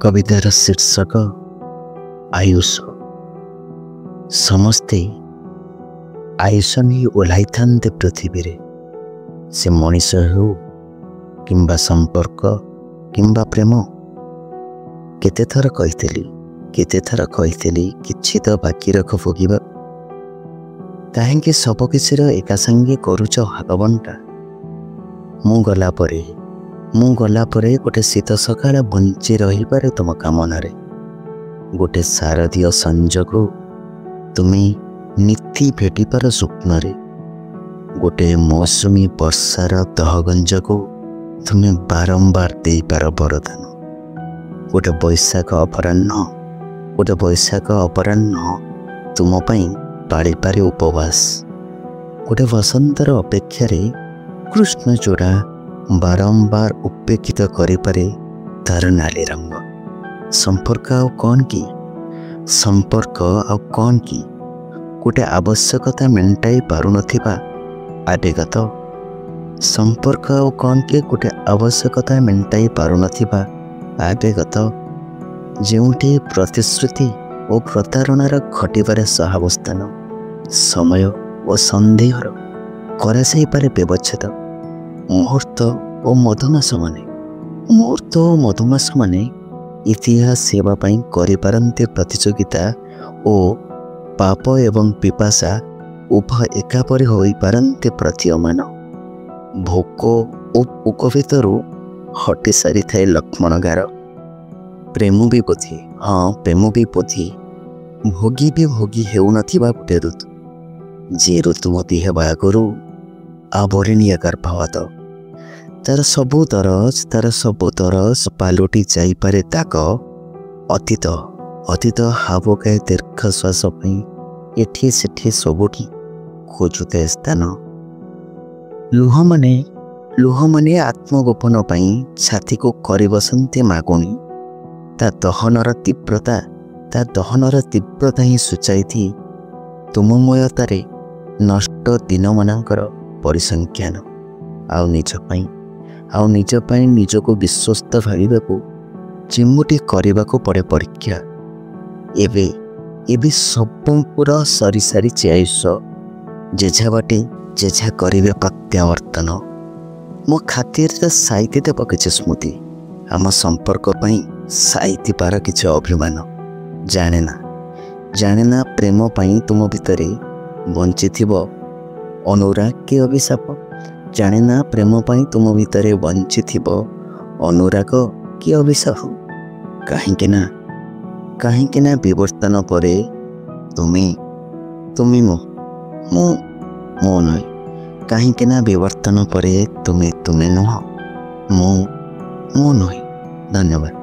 कवितार शीर्षक आयुष। समस्ते आयुष नहीं ओह्लाई थांते पृथ्वी रे, से मनीष हो किंबा संपर्क किंबा प्रेम। केते थर कहीथली किछि तो बाकी रख भोगिबा, काहेकि सब किछिर एका संगे करूच हागबंटा। मु गला परे गोटे शीत सकाळ बंची रही पारे तुम कामनारे, गोटे शारदीय संजोगो तुमे नीति भेटिपार स्वप्न, गोटे मौसुमी वर्षार दहगंज को तुम्हें बारंबार दे पार वरदान, गोटे बैशाख अपराह्न तुम पाଳି पारे उपवास, गोटे बसंतर अपेक्षारे कृष्ण जोड़ा बारंबार उपेक्षित करि पारे तार नाली रंग। संपर्क आउ कौन की गोटे आवश्यकता मेंटाई पारु नथिबा आवेगत। संपर्क आउ कौन की गोटे आवश्यकता मेंटाई पारु नथिबा आवेगत, जेउठी प्रतिश्रुति और प्रतारणार घटिबार सहावस्थान समय और संदेहर कराई पारे व्यवच्छेद। मुहूर्त और मधुमास माने इतिहास सेवा पाई करिपारन्ते प्रतियोगिता और पाप एवं पिपासा उभय एकापरि होई पारन्ते प्रतीयमान। भोक और भोक भितरु हटि सारी थाए लक्ष्मण गार। प्रेम भी पोथी भोगी भी भोगी हेउ नथिबा गोटे ऋतु, जे ऋतुमती हेबा आगरु आवरणीय गर्भवत तार सबु तरस पालोटी जाइपारे ताक। अतीत हावकाए दीर्घश्वास एठी सेठी सबुठी खोजुते स्थान। लुह मने आत्मगोपन पाई छाती को करि बसंते मागुणी। ता दहनर तीव्रता ही सूचाई थी तुममयतारे नष्ट दिन मानकर परिसंख्यान। आउ निज पाई निजको विश्वस्त भाविबाकू चिमुटी करबाकू पड़े परीक्षा। एबे सबुर सरी सारी आयुष, जेझा बाटे जेझा करिबे प्रत्यावर्तन। मो खातिर साइती देव किछि स्मृति, आम संपर्क पाई साइती पार किछि अभिमान। जाने ना प्रेम पाई तुम भितरे बंची थिबो अनुराग के अभिशाप। जाने ना प्रेम पाई तुम भितरे बंची थिबो अनुराग कि अभिशाप। काहेकि ना विवर्तन परे तुमी मो नुहे। काहेकि ना विवर्तन परे तुमे नुह, मो नुहे। धन्यवाद।